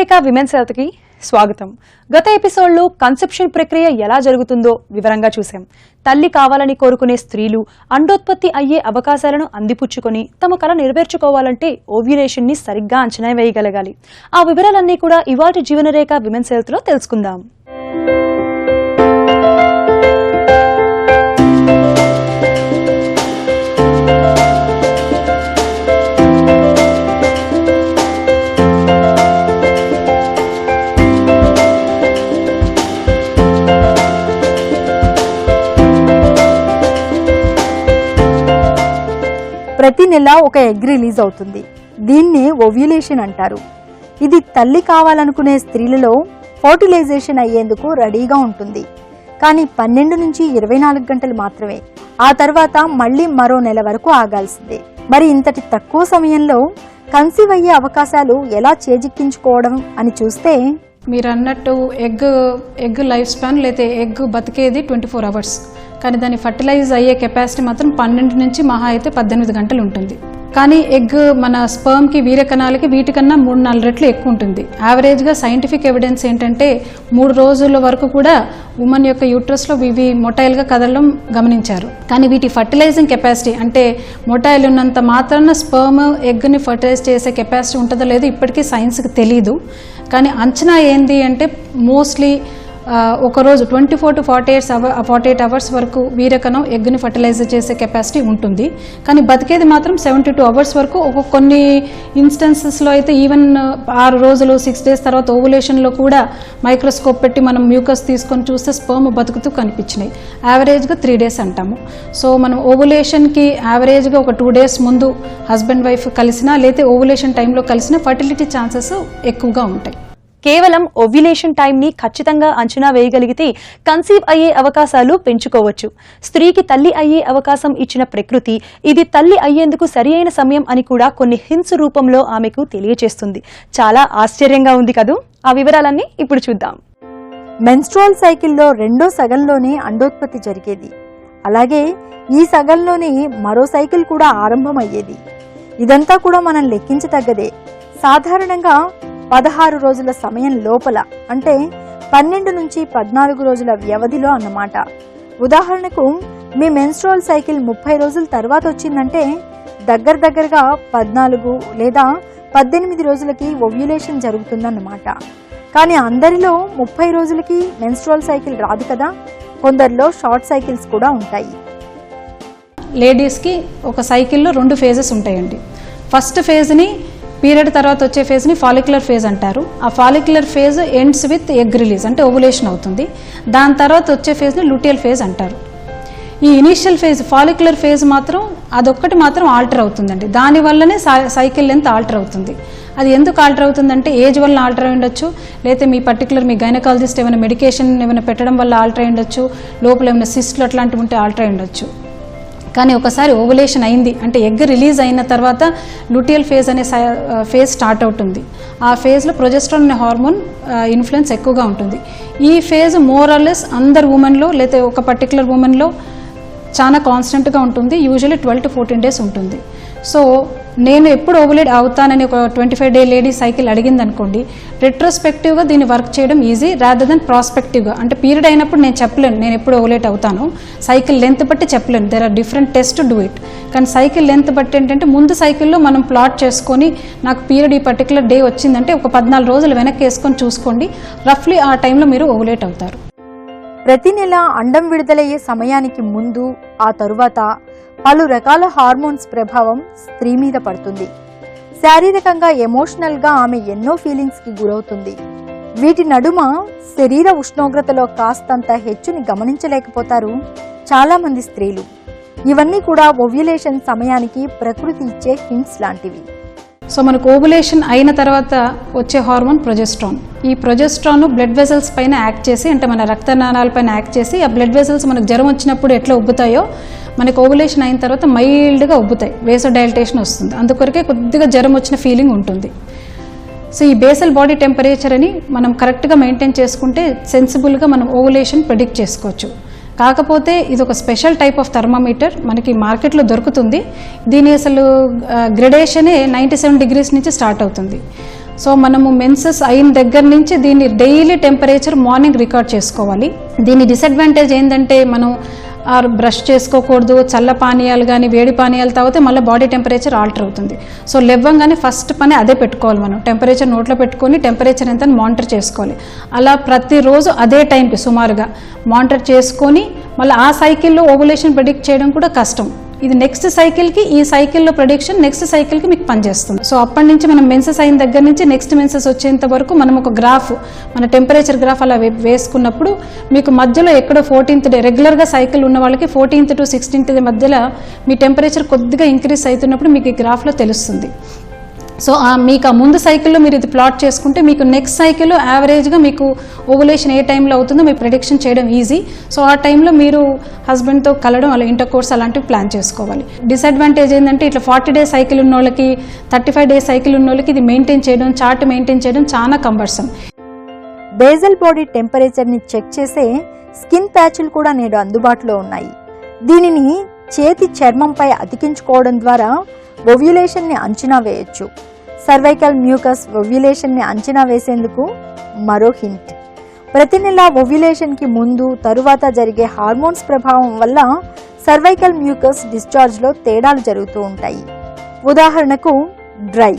జీవనరేఖ women's health కి స్వాగతం. గత ఎపిసోడ్లో కన్సెప్షన్ ప్రక్రియ ఎలా జరుగుతుందో వివరంగా చూసాం. తల్లి కావాలని కోరుకునే స్త్రీలు అండోత్పత్తి అయ్యే అవకాశాలను అందిపుచ్చుకొని తమ కల నెరవేర్చుకోవాలంటే ఓవ్యులేషన్ ని సరిగ్గా అంచనా వేయగలగాలి. ఆ వివరాలన్నీ కూడా ఇవాల్టి జీవనరేఖ విమెన్స్ హెల్త్ లో తెలుసుకుందాం. ప్రతి నెల ఒక ఎగ్ రిలీజ్ అవుతుంది. దీన్నే ఓవ్యులేషన్ అంటారు. ఇది తల్లి కావాలనుకునే స్త్రీలలో ఫర్టిలైజేషన్ అయ్యేందుకు రెడీగా ఉంటుంది. కానీ 12 నుంచి 24 గంటలు మాత్రమే. ఆ తర్వాత మళ్ళీ మరో నెల వరకు ఆగాల్సిందే. మరి ఇంతటి తక్కువ సమయంలో కన్సీవ్ అయ్యే అవకాశాలు ఎలా చేజిక్కించుకోవడం అని చూస్తే, మీరు అన్నట్టు ఎగ్ లైఫ్ స్పాన్ లేదా ఎగ్ బతికేది 24 అవర్స్, కానీ దాని ఫర్టిలైజ్ అయ్యే కెపాసిటీ మాత్రం 12 నుంచి మహా అయితే 18 గంటలు ఉంటుంది. కానీ ఎగ్ మన స్పర్మ్కి వీర్యకణాలకి వీటికన్నా 3-4 రెట్లు ఎక్కువ ఉంటుంది. యావరేజ్గా సైంటిఫిక్ ఎవిడెన్స్ ఏంటంటే 3 రోజుల వరకు కూడా ఉమెన్ యొక్క యూట్రస్లో ఇవి మొటైల్గా కదలడం గమనించారు. కానీ వీటి ఫర్టిలైజింగ్ కెపాసిటీ అంటే మొటైల్ ఉన్నంత మాత్రాన స్పర్మ్ ఎగ్ని ఫర్టిలైజ్ చేసే కెపాసిటీ ఉంటుందో లేదో ఇప్పటికీ సైన్స్కి తెలీదు. కానీ అంచనా ఏంది అంటే మోస్ట్లీ ఒక రోజు 24 to 48 అవర్స్ వరకు వీర్యకణం ఎగ్ని ఫర్టిలైజ్ చేసే కెపాసిటీ ఉంటుంది. కానీ బతికేది మాత్రం 72 అవర్స్ వరకు. కొన్ని ఇన్స్టెన్సెస్లో అయితే ఈవెన్ 6 రోజులు 6 days తర్వాత ఓవులేషన్లో కూడా మైక్రోస్కోప్ పెట్టి మనం మ్యూకస్ తీసుకొని చూస్తే స్పర్మ్ బతుకుతూ కనిపించినాయి. యావరేజ్గా 3 days అంటాము. సో మనం ఓవులేషన్కి యావరేజ్గా ఒక 2 days ముందు హస్బెండ్ వైఫ్ కలిసినా లేదా ఓవులేషన్ టైంలో కలిసినా ఫర్టిలిటీ ఛాన్సెస్ ఎక్కువగా ఉంటాయి. కేవలం ఓవ్యులేషన్ టైంని ఖచ్చితంగా అంచనా వేయగలిగితే కన్సీవ్ అయ్యే అవకాశాలు పెంచుకోవచ్చు. స్త్రీకి తల్లి అయ్యే అవకాశం ఇచ్చిన ప్రకృతి ఇది తల్లి అయ్యేందుకు సరి అయిన సమయం అని కూడా కొన్ని హింట్స్ రూపంలో ఆమెకు తెలియచేస్తుంది. చాలా ఆశ్చర్యంగా ఉంది కదూ. ఆ వివరాలన్నీ ఇప్పుడు చూద్దాం. మెన్స్ట్రువల్ సైకిల్లో రెండో సగంలోనే అండోత్పత్తి జరిగేది. అలాగే ఈ సగంలోనే మరో సైకిల్ కూడా ఆరంభమయ్యేది. ఇదంతా కూడా మనం లెక్కించదగ్గదే. సాధారణంగా 16 రోజుల సమయం లోపల, అంటే 12 నుంచి 14 రోజుల వ్యవధిలో అన్నమాట. ఉదాహరణకు మీ మెన్స్ట్రువల్ సైకిల్ 30 రోజుల తర్వాత వచ్చిందంటే దగ్గరగా 14 లేదా 18 రోజులకి ఓవ్యులేషన్ జరుగుతుందన్నమాట. కానీ అందరిలో 30 రోజులకి మెన్స్ట్రువల్ సైకిల్ రాదు కదా. కొందరిలో షార్ట్ సైకిల్స్ కూడా ఉంటాయి. లేడీస్కి ఒక సైకిల్లో 2 ఫేజెస్ ఉంటాయండి. ఫస్ట్ ఫేజ్ని పీరియడ్ తర్వాత వచ్చే ఫేజ్ని ఫాలిక్యులర్ ఫేజ్ అంటారు. ఆ follicular phase ends with egg release అంటే ఓవులేషన్ అవుతుంది. దాని తర్వాత వచ్చే ఫేజ్ని లూటియల్ ఫేజ్ అంటారు. ఈ ఇనీషియల్ ఫేజ్ ఫాలిక్యులర్ ఫేజ్ మాత్రం అదొక్కటి మాత్రం ఆల్టర్ అవుతుందండి. దానివల్లనే సైకిల్ లెంత్ ఆల్టర్ అవుతుంది. అది ఎందుకు ఆల్టర్ అవుతుందంటే ఏజ్ వల్ల ఆల్టర్ అయి ఉండొచ్చు, లేకపోతే మీ గైనకాలజిస్ట్ ఏమైనా మెడికేషన్ ఏమైనా పెట్టడం వల్ల ఆల్టర్ అయి ఉండొచ్చు, లోపల ఏమైనా సిస్ట్లు అట్లాంటివి ఉంటే ఆల్టర్ అయి ఉండొచ్చు. కానీ ఒకసారి ఓవులేషన్ అయింది అంటే ఎగ్ రిలీజ్ అయిన తర్వాత లూటియల్ ఫేజ్ అనే ఫేజ్ స్టార్ట్ అవుతుంది. ఆ ఫేజ్లో ప్రొజెస్ట్రాన్ అనే హార్మోన్ ఇన్ఫ్లుయెన్స్ ఎక్కువగా ఉంటుంది. ఈ ఫేజ్ మోర్ ఆర్ లెస్ అందరు ఉమెన్లో లేదా ఒక పర్టికులర్ ఉమెన్లో చాలా కాన్స్టెంట్గా ఉంటుంది. యూజువల్లీ 12 to 14 days ఉంటుంది. సో నేను ఎప్పుడు ఓవులేట్ అవుతానని ఒక 25 day లేడీ సైకిల్ అడిగింది అనుకోండి, రెట్రోస్పెక్టివ్గా దీన్ని వర్క్ చేయడం ఈజీ రాదర్ దెన్ ప్రాస్పెక్టివ్గా. అంటే పీరియడ్ అయినప్పుడు నేను చెప్పలేను నేను ఎప్పుడు ఓవులేట్ అవుతాను, సైకిల్ లెంత్ బట్టి చెప్పలేను. There are different test to do it. కానీ సైకిల్ లెంత్ బట్టి ఏంటంటే ముందు సైకిల్లో మనం ప్లాట్ చేసుకొని నాకు పీరియడ్ ఈ పర్టికులర్ డే వచ్చిందంటే ఒక 14 రోజులు వెనక్కి వేసుకొని చూసుకోండి. రఫ్లీ ఆ టైంలో మీరు ఓవులేట్ అవుతారు. ప్రతి నెల అండం విడుదలయ్యే సమయానికి ముందు ఆ తరువాత పలు రకాల హార్మోన్స్ ప్రభావం స్త్రీ మీద పడుతుంది. శారీరకంగా ఎమోషనల్గా ఆమె ఎన్నో ఫీలింగ్స్కి గురవుతుంది. వీటి నడుమ శరీర ఉష్ణోగ్రతలో కాస్తంత హెచ్చుని గమనించలేకపోతారు చాలామంది స్త్రీలు. ఇవన్నీ కూడా ఓవ్యులేషన్ సమయానికి ప్రకృతి ఇచ్చే హింట్స్ లాంటివి. సో మనకు ఓవులేషన్ అయిన తర్వాత వచ్చే హార్మోన్ ప్రొజెస్ట్రాన్. ఈ ప్రొజెస్ట్రాన్ బ్లడ్ వెజల్స్ పైన యాక్ట్ చేసి అంటే మన రక్తనాళాల పైన యాక్ట్ చేసి ఆ బ్లడ్ వెజల్స్ మనకు జ్వరం వచ్చినప్పుడు ఎట్లా ఉబ్బుతాయో మనకు ఓవులేషన్ అయిన తర్వాత మైల్డ్గా ఉబ్బుతాయి. వేసో డైలటేషన్ వస్తుంది. అందుకొరకే కొద్దిగా జ్వరం వచ్చిన ఫీలింగ్ ఉంటుంది. సో ఈ బేసల్ బాడీ టెంపరేచర్ అని మనం కరెక్ట్గా మెయింటైన్ చేసుకుంటే సెన్సిబుల్గా మనం ఓవులేషన్ ప్రెడిక్ట్ చేసుకోవచ్చు. కాకపోతే ఇది ఒక స్పెషల్ టైప్ ఆఫ్ థర్మామీటర్ మనకి మార్కెట్లో దొరుకుతుంది. దీని అసలు గ్రెడేషనే 97 degrees నుంచి స్టార్ట్ అవుతుంది. సో మనము మెన్సెస్ అయిన దగ్గర నుంచి దీన్ని డైలీ టెంపరేచర్ మార్నింగ్ రికార్డ్ చేసుకోవాలి. దీని డిసడ్వాంటేజ్ ఏంటంటే మనం బ్రష్ చేసుకోకూడదు, చల్ల పానీయాలు కానీ వేడి పానీయాలు తాగితే మళ్ళీ బాడీ టెంపరేచర్ ఆల్టర్ అవుతుంది. సో లేవగానే ఫస్ట్ పని అదే పెట్టుకోవాలి, మనం టెంపరేచర్ నోట్లో పెట్టుకొని టెంపరేచర్ ఎంత మానిటర్ చేసుకోవాలి. అలా ప్రతిరోజు అదే టైంకి సుమారుగా మానిటర్ చేసుకొని మళ్ళీ ఆ సైకిల్లో ఓవులేషన్ ప్రెడిక్ట్ చేయడం కూడా కష్టం. ఇది నెక్స్ట్ సైకిల్కి, ఈ సైకిల్లో ప్రెడిక్షన్ నెక్స్ట్ సైకిల్కి మీకు పనిచేస్తుంది. సో అప్పటి నుంచి మనం మెన్సెస్ అయిన దగ్గర నుంచి నెక్స్ట్ మెన్సెస్ వచ్చేంత వరకు మనం ఒక గ్రాఫ్, మన టెంపరేచర్ గ్రాఫ్ అలా వేసుకున్నప్పుడు మీకు మధ్యలో ఎక్కడో 14th డే రెగ్యులర్గా సైకిల్ ఉన్న వాళ్ళకి 14th to 16th డే మధ్యలో మీ టెంపరేచర్ కొద్దిగా ఇంక్రీజ్ అవుతున్నప్పుడు మీకు ఈ గ్రాఫ్లో తెలుస్తుంది. సో మీకు ఆ ముందు సైకిల్లో మీరు ఇది ప్లాట్ చేసుకుంటే మీకు నెక్స్ట్ సైకిల్లో యావరేజ్గా మీకు ఓవులేషన్ ఏ టైంలో అవుతుందో మీరు ప్రెడిక్షన్ చేయడం ఈజీ. సో ఆ టైంలో మీరు హస్బెండ్తో కలవడం, అలా ఇంటర్ కోర్స్ అలాంటివి ప్లాన్ చేసుకోవాలి. డిసడ్వాంటేజ్ ఏంటంటే ఇట్లా 40 days సైకిల్ ఉన్న వాళ్ళకి, 35 days సైకిల్ ఉన్న వాళ్ళకి ఇది మెయింటైన్ చేయడం, చార్ట్ మెయింటైన్ చేయడం చాలా కంబర్సమ్. బేజల్ బాడీ టెంపరేచర్ని చెక్ చేసే స్కిన్ ప్యాచ్లు కూడా నేడు అందుబాటులో ఉన్నాయి. దీనిని చేతి చర్మంపై అతికించుకోవడం ద్వారా ఓవ్యులేషన్ని అంచనా వేయొచ్చు. సర్వైకల్ మ్యూకస్ ఓవ్యులేషన్ని అంచనా వేసేందుకు మరో హింట్. ప్రతి నెల ఓవ్యులేషన్కి ముందు తరువాత జరిగే హార్మోన్స్ ప్రభావం వల్ల సర్వైకల్ మ్యూకస్ డిశ్చార్జ్లో తేడాలు జరుగుతూ ఉంటాయి. ఉదాహరణకు డ్రై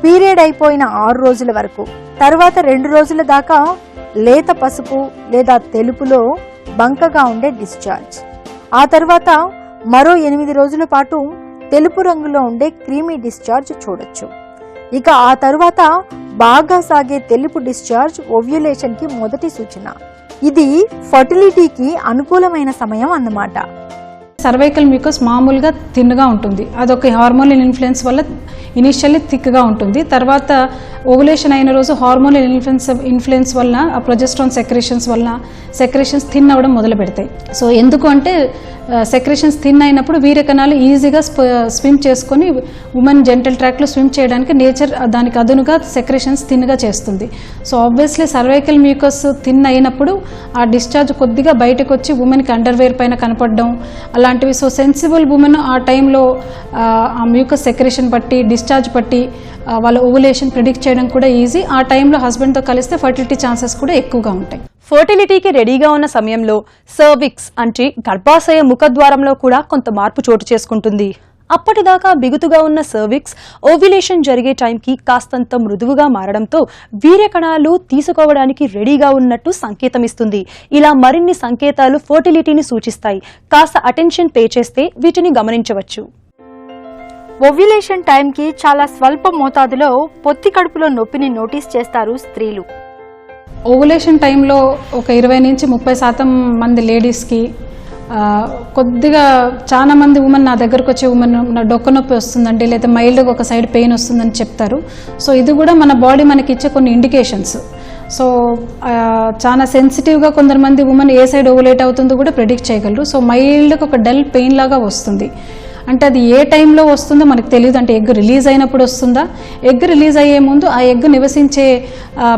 పీరియడ్ అయిపోయిన 6 రోజుల వరకు, తర్వాత 2 రోజుల దాకా లేత పసుపు లేదా తెలుపులో బంకగా ఉండే డిశ్చార్జ్, ఆ తర్వాత మరో 8 రోజుల పాటు తెలుపు రంగులో ఉండే క్రీమీ డిశ్చార్జ్ చూడొచ్చు. ఇక ఆ తరువాత బాగా సాగే తెలుపు డిశ్చార్జ్ ఓవ్యులేషన్కి మొదటి సూచన. ఇది ఫర్టిలిటీకి అనుకూలమైన సమయం అన్నమాట. సర్వైకల్ మ్యూకస్ మామూలుగా థిన్గా ఉంటుంది, అదొక హార్మోనల్ ఇన్ఫ్లుయెన్స్ వల్ల ఇనిషియల్లీ థిక్గా ఉంటుంది. తర్వాత ఓవులేషన్ అయిన రోజు హార్మోనల్ ఇన్ఫ్లుయెన్స్ వల్ల, ఆ ప్రొజెస్ట్రాన్ సెక్రేషన్స్ వల్ల సెక్రేషన్స్ థిన్ అవ్వడం మొదలు పెడతాయి. సో ఎందుకు అంటే సెక్రేషన్స్ థిన్ అయినప్పుడు వీర్యకణాలు ఈజీగా స్విమ్ చేసుకొని ఉమెన్ జెంటల్ ట్రాక్లో స్విమ్ చేయడానికి నేచర్ దానికి అదునుగా సెక్రేషన్స్ థిన్గా చేస్తుంది. So obviously cervical mucus thin అయినప్పుడు ఆ డిశ్చార్జ్ కొద్దిగా బయటకు వచ్చి ఉమెన్కి అండర్వేర్ పైన కనపడడం అలాంటివి. సో సెన్సిబుల్ ఉమెన్ ఆ టైంలో ఆ మ్యూకస్ సెక్రేషన్ బట్టి, డిశ్చార్జ్ బట్టి వాళ్ళ ఓవులేషన్ ప్రిడిక్ట్ చేయడం కూడా ఈజీ. ఆ టైంలో హస్బెండ్తో కలిస్తే ఫర్టిలిటీ ఛాన్సెస్ కూడా ఎక్కువగా ఉంటాయి. ఫర్టిలిటీకి రెడీగా ఉన్న సమయంలో సర్విక్స్ అంటే గర్భాశయ ముఖద్వారంలో కూడా కొంత మార్పు చోటు చేసుకుంటుంది. అప్పటిదాకా బిగుతుగా ఉన్న సర్విక్స్ ఓవ్యులేషన్ జరిగే టైంకి కాస్తంత మృదువుగా మారడంతో వీర్యకణాలు తీసుకోవడానికి రెడీగా ఉన్నట్టు సంకేతం ఇస్తుంది. ఇలా మరిన్ని సంకేతాలు ఫర్టిలిటీని సూచిస్తాయి. కాస్త అటెన్షన్ పే చేస్తే వీటిని గమనించవచ్చు. ఓవ్యులేషన్ టైంకి చాలా స్వల్ప మోతాదులో పొత్తి కడుపులో నొప్పిని నోటీస్ చేస్తారు స్త్రీలు. ఓవులేషన్ టైంలో ఒక 20 నుంచి 30% మంది లేడీస్కి కొద్దిగా చాలా మంది ఉమెన్ నా దగ్గరకు వచ్చే ఉమెన్ నా డొక్క నొప్పి వస్తుందండి, లేదా మైల్డ్గా ఒక సైడ్ పెయిన్ వస్తుందని చెప్తారు. సో ఇది కూడా మన బాడీ మనకి ఇచ్చే కొన్ని ఇండికేషన్స్. సో చాలా సెన్సిటివ్గా కొందరు ఉమెన్ ఏ సైడ్ ఓవులేట్ అవుతుందో కూడా ప్రెడిక్ట్ చేయగలరు. సో మైల్డ్గా ఒక డల్ పెయిన్ లాగా వస్తుంది అంటే అది ఏ టైంలో వస్తుందో మనకు తెలియదు. అంటే ఎగ్ రిలీజ్ అయినప్పుడు వస్తుందా, ఎగ్ రిలీజ్ అయ్యే ముందు ఆ ఎగ్ నివసించే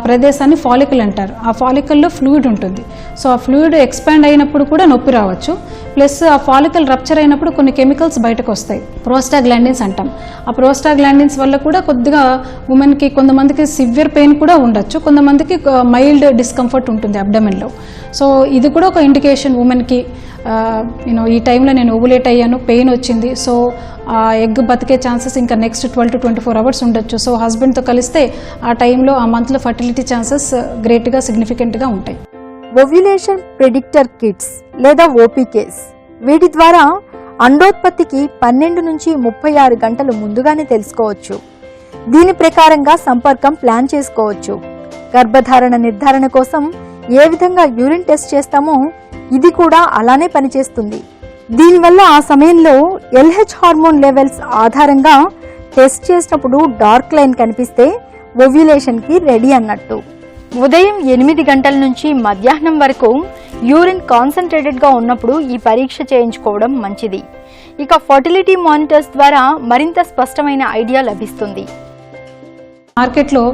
ప్రదేశాన్ని ఫాలికల్ అంటారు. ఆ ఫాలికల్లో ఫ్లూయిడ్ ఉంటుంది. సో ఆ ఫ్లూయిడ్ ఎక్స్పాండ్ అయినప్పుడు కూడా నొప్పి రావచ్చు. ప్లస్ ఆ ఫాలికల్ రప్చర్ అయినప్పుడు కొన్ని కెమికల్స్ బయటకు వస్తాయి, ప్రోస్టాగ్లాండిన్స్ అంటాం. ఆ ప్రోస్టాగ్లాండిన్స్ వల్ల కూడా కొద్దిగా ఉమెన్కి కొంతమందికి సివియర్ పెయిన్ కూడా ఉండొచ్చు, కొంతమందికి మైల్డ్ డిస్కంఫర్ట్ ఉంటుంది అబ్డమెన్లో. సో ఇది కూడా ఒక ఇండికేషన్ ఉమెన్కి ఈ టైంలో నేను ఓవులేట్ అయ్యాను, పెయిన్ వచ్చింది. సో ఆ ఎగ్ బతికే ఛాన్సెస్ ఇంకా నెక్స్ట్ 12 to 24 hours ఉండొచ్చు. సో హస్బెండ్తో కలిస్తే ఆ టైంలో ఆ మంత్లో ఫర్టిలిటీ ఛాన్సెస్ గ్రేట్గా సిగ్నిఫికెంట్గా ఉంటాయి. ఓవ్యులేషన్ ప్రెడిక్టర్ కిట్స్ లేదా ఓపీకేస్, వీటి ద్వారా అండోత్పత్తికి 12 నుంచి 36 గంటలు ముందుగానే తెలుసుకోవచ్చు. దీని ప్రకారంగా సంపర్కం ప్లాన్ చేసుకోవచ్చు. గర్భధారణ నిర్ధారణ కోసం ఏ విధంగా యూరిన్ టెస్ట్ చేస్తామో ఇది కూడా అలానే పనిచేస్తుంది. దీనివల్ల ఆ సమయంలో LH హార్మోన్ లెవెల్స్ ఆధారంగా టెస్ట్ చేసినప్పుడు డార్క్ లైన్ కనిపిస్తే ఓవ్యులేషన్కి రెడీ అన్నట్టు. ఉదయం 8 గంటల నుంచి మధ్యాహ్నం వరకు యూరిన్ కాన్సన్ట్రేటెడ్గా ఉన్నప్పుడు ఈ పరీక్ష చేయించుకోవడం మంచిది. ఇక ఫర్టిలిటీ మానిటర్స్ ద్వారా మరింత స్పష్టమైన ఐడియా లభిస్తుంది. మార్కెట్లో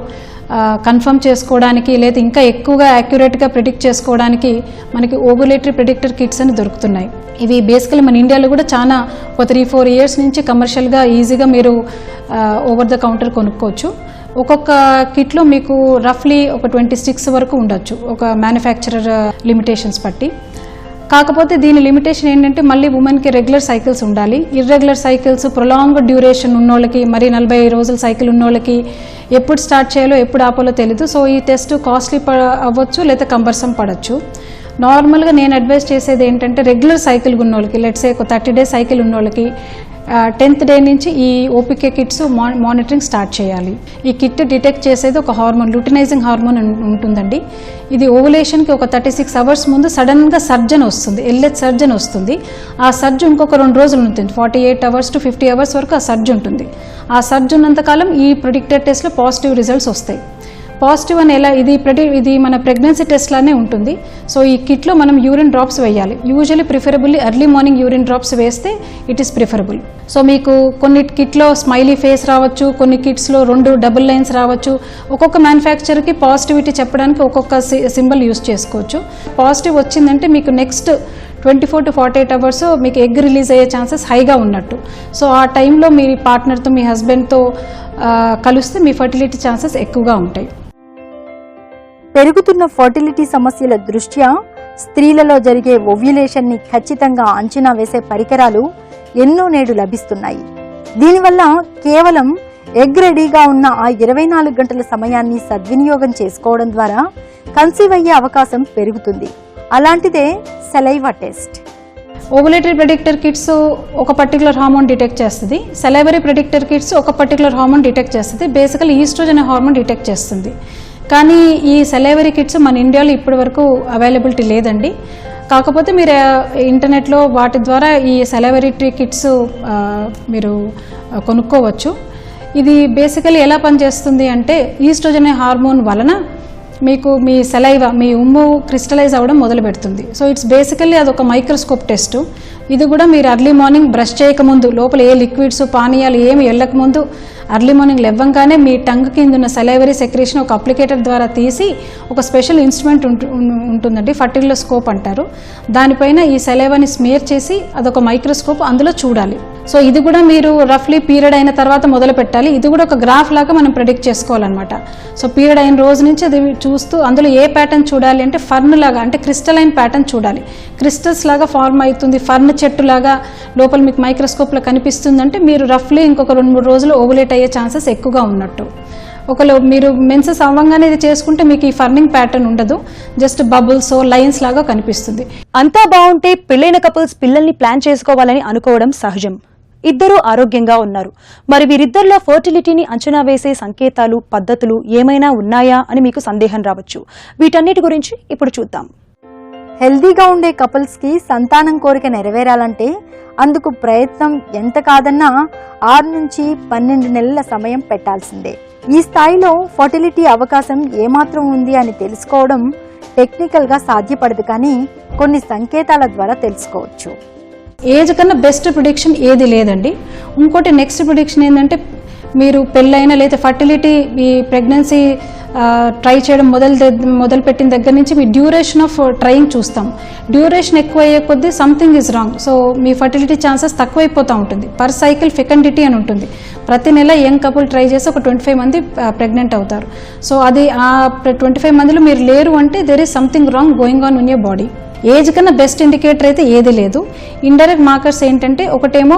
కన్ఫర్మ్ చేసుకోవడానికి లేదా ఇంకా ఎక్కువగా యాక్యురేట్గా ప్రిడిక్ట్ చేసుకోవడానికి మనకి ఓవులేటరీ ప్రిడిక్టర్ కిట్స్ అని దొరుకుతున్నాయి. ఇవి బేసికలీ మన ఇండియాలో కూడా చాలా ఒక 3-4 years నుంచి కమర్షియల్గా ఈజీగా మీరు ఓవర్ ద కౌంటర్ కొనుక్కోవచ్చు. ఒక్కొక్క కిట్లో మీకు రఫ్లీ ఒక 26 వరకు ఉండొచ్చు, ఒక మ్యానుఫ్యాక్చరర్ లిమిటేషన్స్ బట్టి. కాకపోతే దీని లిమిటేషన్ ఏంటంటే మళ్ళీ ఉమెన్కి రెగ్యులర్ సైకిల్స్ ఉండాలి. ఇర్రెగ్యులర్ సైకిల్స్, ప్రొలాంగ్ డ్యూరేషన్ ఉన్నోళ్ళకి, మరి 40 రోజుల సైకిల్ ఉన్నోళ్ళకి ఎప్పుడు స్టార్ట్ చేయాలో ఎప్పుడు ఆపాలో తెలీదు. సో ఈ టెస్ట్ కాస్ట్లీ అవ్వచ్చు లేదా కంబర్సమ్ పడవచ్చు. నార్మల్గా నేను అడ్వైస్ చేసేది ఏంటంటే రెగ్యులర్ సైకిల్ ఉన్నోళ్ళకి, లెట్సే ఒక 30 డేస్ సైకిల్ ఉన్నోళ్ళకి 10th డే నుంచి ఈ ఓపికే కిట్స్ మానిటరింగ్ స్టార్ట్ చేయాలి. ఈ కిట్ డిటెక్ట్ చేసేది ఒక హార్మోన్, లూటినైజింగ్ హార్మోన్ ఉంటుందండి. ఇది ఓవులేషన్కి ఒక 36 అవర్స్ ముందు సడన్గా సర్జన్ వస్తుంది, LH సర్జన్ వస్తుంది. ఆ సర్జ్ ఇంకొక 2 రోజులు ఉంటుంది, 48 అవర్స్ టు 50 అవర్స్ వరకు ఆ సర్జ్ ఉంటుంది. ఆ సర్జ్ ఉన్నంతకాలం ఈ ప్రిడిక్టర్ టెస్ట్లో పాజిటివ్ రిజల్ట్స్ వస్తాయి. పాజిటివ్ అని ఎలా, ఇది మన ప్రెగ్నెన్సీ టెస్ట్ లానే ఉంటుంది. సో ఈ కిట్లో మనం యూరిన్ డ్రాప్స్ వేయాలి. Usually preferably early morning urine drops వేస్తే ఇట్ ఈస్ ప్రిఫరబుల్. సో మీకు కొన్ని కిట్లో స్మైలీ ఫేస్ రావచ్చు, కొన్ని కిట్స్లో 2 డబుల్ లైన్స్ రావచ్చు. ఒక్కొక్క మ్యానుఫ్యాక్చర్కి పాజిటివిటీ చెప్పడానికి ఒక్కొక్క సింబల్ యూస్ చేసుకోవచ్చు. పాజిటివ్ వచ్చిందంటే మీకు నెక్స్ట్ 24 to 48 అవర్స్ మీకు ఎగ్ రిలీజ్ అయ్యే ఛాన్సెస్ హైగా ఉన్నట్టు. సో ఆ టైంలో మీ పార్ట్నర్తో, మీ హస్బెండ్తో కలిస్తే మీ ఫర్టిలిటీ ఛాన్సెస్ ఎక్కువగా ఉంటాయి. పెరుగుతున్న ఫర్టిలిటీ సమస్యల దృష్ట్యా స్త్రీలలో జరిగే ఓవ్యులేషన్ని ఖచ్చితంగా అంచనా వేసే పరికరాలు ఎన్నో నేడు లభిస్తున్నాయి. దీనివల్ల కేవలం ఎగ్ రెడీగా ఉన్న ఆ 24 గంటల సమయాన్ని సద్వినియోగం చేసుకోవడం ద్వారా కన్సీవ్ అయ్యే అవకాశం పెరుగుతుంది. అలాంటిదే saliva test. Ovulatory predictor kits ఒక పర్టికులర్ హార్మోన్ డిటెక్ట్ చేస్తుంది. సెలైవరీ ప్రెడిక్టర్ కిట్స్ ఒక పర్టికులర్ హార్మోన్ డిటెక్ట్ చేస్తుంది. బేసికల్లీ ఈస్ట్రోజన్ అనే హార్మోన్ డిటెక్ట్ చేస్తుంది. కానీ ఈ సెలైవరీ కిట్స్ మన ఇండియాలో ఇప్పటి వరకు అవైలబిలిటీ లేదండి. కాకపోతే మీరు ఇంటర్నెట్లో వాటి ద్వారా ఈ సెలైవరీ కిట్స్ మీరు కొనుక్కోవచ్చు. ఇది బేసికలీ ఎలా పనిచేస్తుంది అంటే ఈస్ట్రోజన్ హార్మోన్ వలన మీకు మీ సెలైవా, మీ ఉమ్ము క్రిస్టలైజ్ అవ్వడం మొదలు పెడుతుంది. సో ఇట్స్ బేసికల్లీ అదొక మైక్రోస్కోప్ టెస్ట్. ఇది కూడా మీరు ఎర్లీ మార్నింగ్ బ్రష్ చేయకముందు, లోపల ఏ లిక్విడ్స్ పానీయాలు ఏమి వెళ్ళకముందు ఎర్లీ మార్నింగ్ లేవ్వంగానే మీ టంగ్ కింద ఉన్న సెలైవరీ సెక్రేషన్ ఒక అప్లికేటర్ ద్వారా తీసి ఒక స్పెషల్ ఇన్స్ట్రుమెంట్ ఉంటుందండి, ఫర్టిలిటీ స్కోప్ అంటారు. దానిపైన ఈ సెలైవాని స్మియర్ చేసి అదొక మైక్రోస్కోప్, అందులో చూడాలి. సో ఇది కూడా మీరు రఫ్లీ పీరియడ్ అయిన తర్వాత మొదలు పెట్టాలి. ఇది కూడా ఒక గ్రాఫ్ లాగా మనం ప్రెడిక్ట్ చేసుకోవాలన్నమాట. సో పీరియడ్ అయిన రోజు నుంచి అది చూస్తూ అందులో ఏ ప్యాటర్న్ చూడాలి అంటే ఫర్న్ లాగా, అంటే క్రిస్టలైన్ ప్యాటర్న్ చూడాలి. క్రిస్టల్స్ లాగా ఫార్మ్ అవుతుంది, ఫర్న్ చెట్టు లాగా లోపల మీకు మైక్రోస్కోప్లో కనిపిస్తుందంటే మీరు రఫ్లీ ఇంకొక 2-3 రోజులు ఓవులేట్ అయ్యే ఛాన్సెస్ ఎక్కువగా ఉన్నట్టు. ఒకవేళ మీరు మెన్సెస్ అవ్వగానే ఇది చేసుకుంటే మీకు ఈ ఫర్మింగ్ ప్యాటర్న్ ఉండదు, జస్ట్ బబుల్స్ లైన్స్ లాగా కనిపిస్తుంది. అంతా బాగుంటే పెళ్లైన కపుల్స్ పిల్లల్ని ప్లాన్ చేసుకోవాలని అనుకోవడం సహజం. ఇద్దరూ ఆరోగ్యంగా ఉన్నారు. మరి వీరిద్దరిలో ఫర్టిలిటీని అంచనా వేసే సంకేతాలు, పద్ధతులు ఏమైనా ఉన్నాయా అని మీకు సందేహం రావచ్చు. వీటన్నిటి గురించి ఇప్పుడు చూద్దాం. హెల్దీగా ఉండే కపుల్స్కి సంతానం కోరిక నెరవేరాలంటే అందుకు ప్రయత్నం ఎంత కాదన్నా 6 నుంచి 12 నెలల సమయం పెట్టాల్సిందే. ఈ స్థాయిలో ఫర్టిలిటీ అవకాశం ఏమాత్రం ఉంది అని తెలుసుకోవడం టెక్నికల్గా సాధ్యపడదు, కానీ కొన్ని సంకేతాల ద్వారా తెలుసుకోవచ్చు. ఏజ్ కన్నా బెస్ట్ ప్రిడిక్షన్ ఏది లేదండి. ఇంకోటి నెక్స్ట్ ప్రిడిక్షన్ ఏంటంటే మీరు పెళ్ళైన లేదా ఫర్టిలిటీ ఈ ప్రెగ్నెన్సీ ట్రై చేయడం మొదలుపెట్టిన దగ్గర నుంచి మీ డ్యూరేషన్ ఆఫ్ ట్రయింగ్ చూస్తాం. డ్యూరేషన్ ఎక్కువ అయ్యే కొద్దీ సంథింగ్ ఈజ్ రాంగ్. సో మీ ఫర్టిలిటీ ఛాన్సెస్ తక్కువైపోతూ ఉంటుంది. పర్ సైకిల్ ఫెకండిటీ అని ఉంటుంది. ప్రతి నెల యంగ్ కపుల్ ట్రై చేసి ఒక 25 మంది ప్రెగ్నెంట్ అవుతారు. సో అది ఆ 25 మందిలో మీరు లేరు అంటే there is something wrong going on in your body. Age కన్నా బెస్ట్ ఇండికేటర్ అయితే ఏది లేదు. ఇండైరెక్ట్ మార్కర్స్ ఏంటంటే ఒకటేమో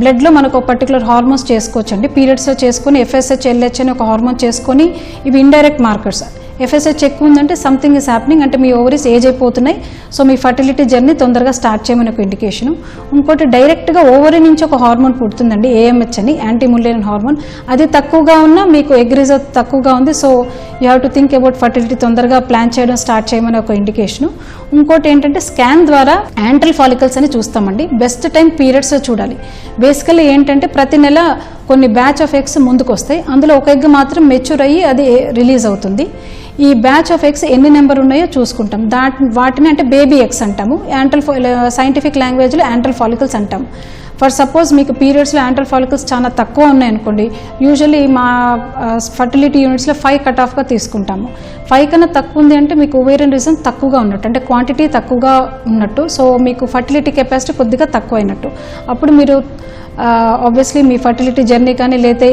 బ్లడ్లో మనకు ఒక పర్టికులర్ హార్మోన్స్ చేసుకోవచ్చు అండి. పీరియడ్స్లో చేసుకొని FSH, LH అని ఒక హార్మోన్ చేసుకొని ఇవి ఇండైరెక్ట్ మార్కర్స్. FSH ఎక్కువ ఉందంటే సంథింగ్ ఈస్ హ్యాపెనింగ్, అంటే మీ ఓవరీస్ ఏజ్ అయిపోతున్నాయి. సో మీ ఫర్టిలిటీ జర్నీ తొందరగా స్టార్ట్ చేయమని ఒక ఇండికేషన్. ఇంకోటి డైరెక్ట్గా ఓవరీ నుంచి ఒక హార్మోన్ పుడుతుందండి, AMH అని, యాంటీ ముల్లెరిన్ హార్మోన్. అది తక్కువగా ఉన్నా మీకు ఎగ్ రిజర్వ్ తక్కువగా ఉంది. So you have to think about fertility, తొందరగా ప్లాన్ చేయడం స్టార్ట్ చేయమని ఒక ఇండికేషన్. ఇంకోటి ఏంటంటే స్కాన్ ద్వారా యాంట్రల్ ఫాలికల్స్ అని చూస్తామండి. బెస్ట్ టైం పీరియడ్స్లో చూడాలి. బేసికల్లీ ఏంటంటే ప్రతి నెల కొన్ని బ్యాచ్ ఆఫ్ ఎగ్స్ ముందుకు వస్తాయి. అందులో ఒక ఎగ్ మాత్రం మెచ్యూర్ అయ్యి అది రిలీజ్ అవుతుంది. ఈ బ్యాచ్ ఆఫ్ ఎగ్స్ ఎన్ని నెంబర్ ఉన్నాయో చూసుకుంటాం. వాటిని అంటే బేబీ ఎగ్స్ అంటాము. సైంటిఫిక్ లాంగ్వేజ్లో యాంట్రల్ ఫాలికల్స్ అంటాము. ఫర్ సపోజ్ మీకు పీరియడ్స్లో యాంట్రల్ ఫాలికల్స్ చాలా తక్కువ ఉన్నాయనుకోండి, యూజువల్లీ మా ఫర్టిలిటీ యూనిట్స్లో 5 కట్ ఆఫ్గా తీసుకుంటాము. 5 కన్నా తక్కువ ఉంది అంటే మీకు ఓవేరియన్ రీజన్ తక్కువగా ఉన్నట్టు, అంటే క్వాంటిటీ తక్కువగా ఉన్నట్టు. సో మీకు ఫర్టిలిటీ కెపాసిటీ కొద్దిగా తక్కువ అయినట్టు. అప్పుడు మీరు ఆబ్వియస్లీ మీ ఫర్టిలిటీ జర్నీ కానీ లేతే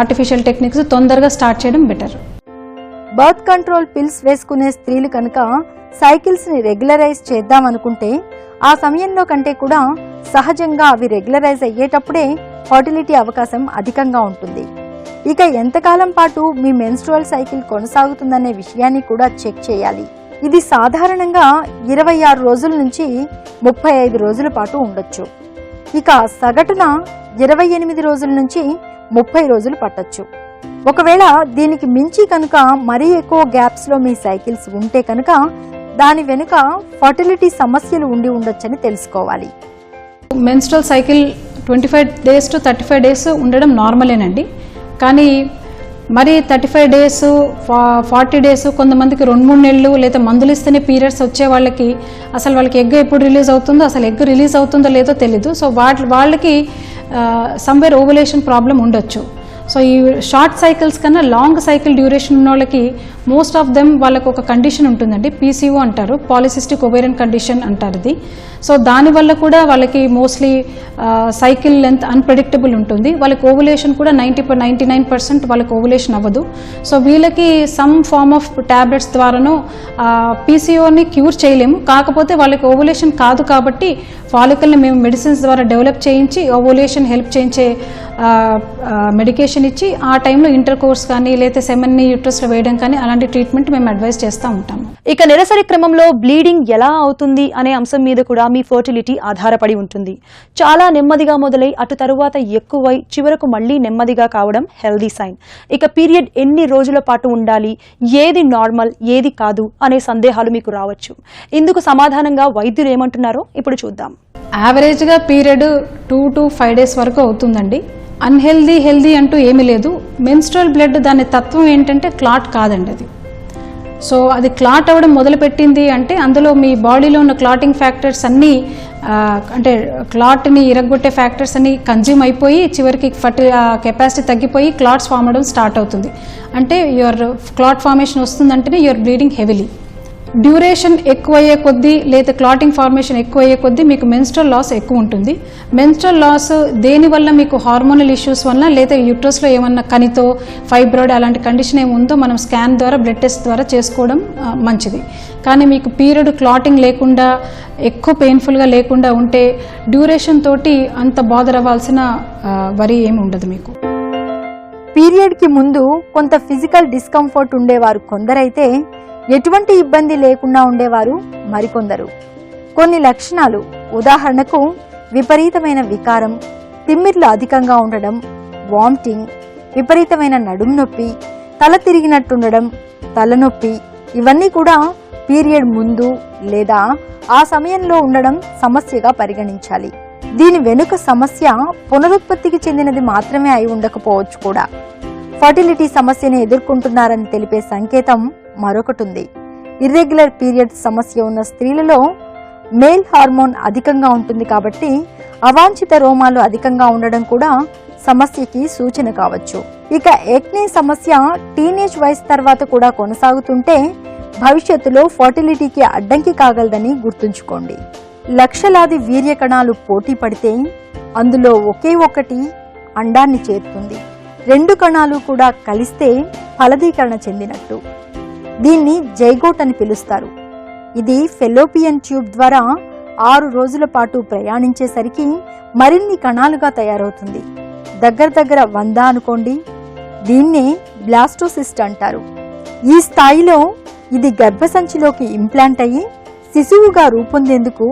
ఆర్టిఫిషియల్ టెక్నిక్స్ తొందరగా స్టార్ట్ చేయడం బెటర్. బర్త్ కంట్రోల్ పిల్స్ వేసుకునే స్త్రీలు కనుక సైకిల్స్ని రెగ్యులరైజ్ చేద్దామనుకుంటే ఆ సమయంలో కంటే కూడా సహజంగా అవి రెగ్యులరైజ్ అయ్యేటప్పుడే ఫర్టిలిటీ అవకాశం అధికంగా ఉంటుంది. ఇక ఎంతకాలం పాటు మీ మెన్స్ట్రువల్ సైకిల్ కొనసాగుతుందనే విషయాన్ని కూడా చెక్ చేయాలి. ఇది సాధారణంగా 26 రోజుల నుంచి 35 రోజుల పాటు ఉండొచ్చు. ఇక సగటున 28 రోజుల నుంచి 30 రోజులు పట్టొచ్చు. ఒకవేళ దీనికి మించి కనుక మరీ ఎక్కువ గ్యాప్స్లో మీ సైకిల్స్ ఉంటే కనుక దాని వెనుక ఫర్టిలిటీ సమస్యలు ఉండి ఉండొచ్చని తెలుసుకోవాలి. Menstrual cycle 25 days to 35 days ఉండడం నార్మలేనండి. కానీ మరి 35 days 40 days కొంతమందికి 2-3 నెలలు లేదా మందులు ఇస్తేనే పీరియడ్స్ వచ్చే వాళ్ళకి అసలు వాళ్ళకి ఎగ్ ఎప్పుడు రిలీజ్ అవుతుందో అసలు ఎగ్ రిలీజ్ అవుతుందో లేదో తెలీదు. సో వాళ్ళకి సమ్వేర్ ఓవులేషన్ ప్రాబ్లం ఉండొచ్చు. సో ఈ షార్ట్ సైకిల్స్ కన్నా లాంగ్ సైకిల్ డ్యూరేషన్ ఉన్న వాళ్ళకి మోస్ట్ ఆఫ్ దెమ్ వాళ్ళకు ఒక కండిషన్ ఉంటుందండి, PCO అంటారు, పాలిసిస్టిక్ ఓవేరియన్ కండిషన్ అంటారు ఇది. సో దానివల్ల కూడా వాళ్ళకి మోస్ట్లీ సైకిల్ లెంత్ అన్ప్రెడిక్టబుల్ ఉంటుంది. వాళ్ళకి ఓవులేషన్ కూడా 99% వాళ్ళకి ఓవులేషన్ అవ్వదు. సో వీళ్ళకి సమ్ ఫార్మ్ ఆఫ్ ట్యాబ్లెట్స్ ద్వారానో PCOని క్యూర్ చేయలేము. కాకపోతే వాళ్ళకి ఓవులేషన్ కాదు కాబట్టి ఫాలికల్ని మేము మెడిసిన్స్ ద్వారా డెవలప్ చేయించి ఓవులేషన్ హెల్ప్ చేయించే మెడికేషన్ ఇచ్చి ఆ టైంలో ఇంటర్ కోర్స్ కానీ లేదా సెమెన్ని యూట్రస్లో వేయడం కానీ అలాంటి ట్రీట్మెంట్ మేము అడ్వైస్ చేస్తూ ఉంటాము. ఇక నెలసరి క్రమంలో బ్లీడింగ్ ఎలా అవుతుంది అనే అంశం మీద కూడా మీ ఫర్టిలిటీ ఆధారపడి ఉంటుంది. చాలా నెమ్మదిగా మొదలై అటు తరువాత ఎక్కువై చివరకు మళ్లీ నెమ్మదిగా కావడం హెల్దీ సైన్. ఇక పీరియడ్ ఎన్ని రోజుల పాటు ఉండాలి, ఏది నార్మల్ ఏది కాదు అనే సందేహాలు మీకు రావచ్చు. ఇందుకు సమాధానంగా వైద్యులు ఏమంటున్నారో ఇప్పుడు చూద్దాం. యావరేజ్గా పీరియడ్ 2 to 5 days వరకు అవుతుందండి. హెల్దీ అంటూ ఏమీ లేదు. మెన్స్ట్రువల్ బ్లడ్ దాని తత్వం ఏంటంటే క్లాట్ కాదండి అది. సో అది క్లాట్ అవ్వడం మొదలుపెట్టింది అంటే అందులో మీ బాడీలో ఉన్న క్లాటింగ్ ఫ్యాక్టర్స్ అన్నీ అంటే క్లాట్ని ఇరగొట్టే ఫ్యాక్టర్స్ అన్ని కన్జ్యూమ్ అయిపోయి చివరికి కెపాసిటీ తగ్గిపోయి క్లాట్స్ ఫామ్ అవడం స్టార్ట్ అవుతుంది. అంటే యువర్ క్లాట్ ఫార్మేషన్ వస్తుందంటేనే యువర్ బ్లీడింగ్ హెవీలీ. డ్యూరేషన్ ఎక్కువయ్యే కొద్దీ లేదా క్లాటింగ్ ఫార్మేషన్ ఎక్కువయ్యే కొద్దీ మీకు మెన్స్ట్రువల్ లాస్ ఎక్కువ ఉంటుంది. మెన్స్ట్రువల్ లాస్ దేనివల్ల మీకు హార్మోనల్ ఇష్యూస్ వల్ల లేదా యూట్రస్లో ఏమన్నా కణితో ఫైబ్రాయిడ్ అలాంటి కండిషన్ ఏముందో మనం స్కాన్ ద్వారా బ్లడ్ టెస్ట్ ద్వారా చేసుకోవడం మంచిది. కానీ మీకు పీరియడ్ క్లాటింగ్ లేకుండా ఎక్కువ పెయిన్ఫుల్గా లేకుండా ఉంటే డ్యూరేషన్ తోటి అంత బాధర్ అవ్వాల్సిన వరి ఏమి ఉండదు మీకు. పీరియడ్కి ముందు కొంత ఫిజికల్ డిస్కంఫర్ట్ ఉండేవారు కొందరైతే ఎటువంటి ఇబ్బంది లేకుండా ఉండేవారు మరికొందరు. కొన్ని లక్షణాలు, ఉదాహరణకు విపరీతమైన వికారం, తిమ్మిర్లు అధికంగా ఉండడం, వామిటింగ్, విపరీతమైన నడుము నొప్పి, తల తిరిగినట్టుండడం, తలనొప్పి, ఇవన్నీ కూడా పీరియడ్ ముందు లేదా ఆ సమయంలో ఉండడం సమస్యగా పరిగణించాలి. దీని వెనుక సమస్య పునరుత్పత్తికి చెందినది మాత్రమే అయి ఉండకపోవచ్చు కూడా. ఫర్టిలిటీ సమస్యను ఎదుర్కొంటున్నారని తెలిపే సంకేతం మరొకటి ఉంది. ఇర్రెగ్యులర్ పీరియడ్ సమస్య ఉన్న స్త్రీలలో మేల్ హార్మోన్ అధికంగా ఉంటుంది కాబట్టి అవాంఛిత రోమాలు అధికంగా ఉండడం కూడా సమస్యకి సూచన కావచ్చు. ఇక ఎక్నే సమస్య టీనేజ్ వయసు తర్వాత కూడా కొనసాగుతుంటే భవిష్యత్తులో ఫర్టిలిటీకి అడ్డంకి కాగలదని గుర్తుంచుకోండి. లక్షలాది వీర్య కణాలు పోటీ పడితే అందులో ఒకే ఒక్కటి అండాన్ని చేరుతుంది. 2 కణాలు కూడా కలిస్తే ఫలదీకరణ చెందినట్టు. దీన్ని జైగోట్ అని పిలుస్తారు. ఇది ఫెలోపియన్ ట్యూబ్ ద్వారా 6 రోజుల పాటు ప్రయాణించేసరికి మరిన్ని కణాలుగా తయారవుతుంది. దగ్గర 100 అనుకోండి. దీన్నే బ్లాస్టోసిస్ట్ అంటారు. ఈ స్థాయిలో ఇది గర్భసంచిలోకి ఇంప్లాంట్ అయ్యి శిశువుగా రూపొందేందుకు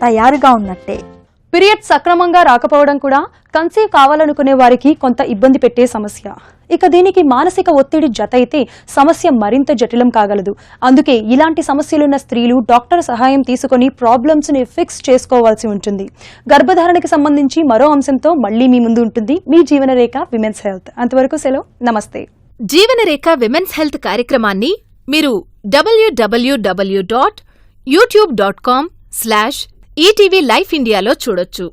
తయారుగా ఉన్నట్టే. పీరియడ్ సక్రమంగా రాకపోవడం కూడా కన్సీవ్ కావాలనుకునే వారికి కొంత ఇబ్బంది పెట్టే సమస్య. ఇక దీనికి మానసిక ఒత్తిడి జతైతే సమస్య మరింత జటిలం కాగలదు. అందుకే ఇలాంటి సమస్యలున్న స్త్రీలు డాక్టర్ సహాయం తీసుకుని ప్రాబ్లమ్స్ ని ఫిక్స్ చేసుకోవాల్సి ఉంటుంది. గర్భధారణకి సంబంధించి మరో అంశంతో మళ్లీ మీ ముందు ఉంటుంది మీ జీవనరేఖ విమెన్స్ హెల్త్. అంతవరకు సెలవు, నమస్తే. జీవనరేఖ విమెన్స్ హెల్త్ కార్యక్రమాన్ని మీరు www.youtube.com/ETV Life Indiaలో చూడొచ్చు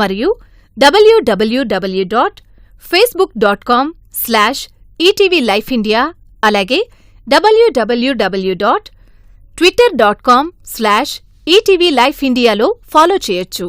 మరియు www.facebook.com/ETV Life India అలాగే www.twitter.com/ETV Life Indiaలో ఫాలో చేయొచ్చు.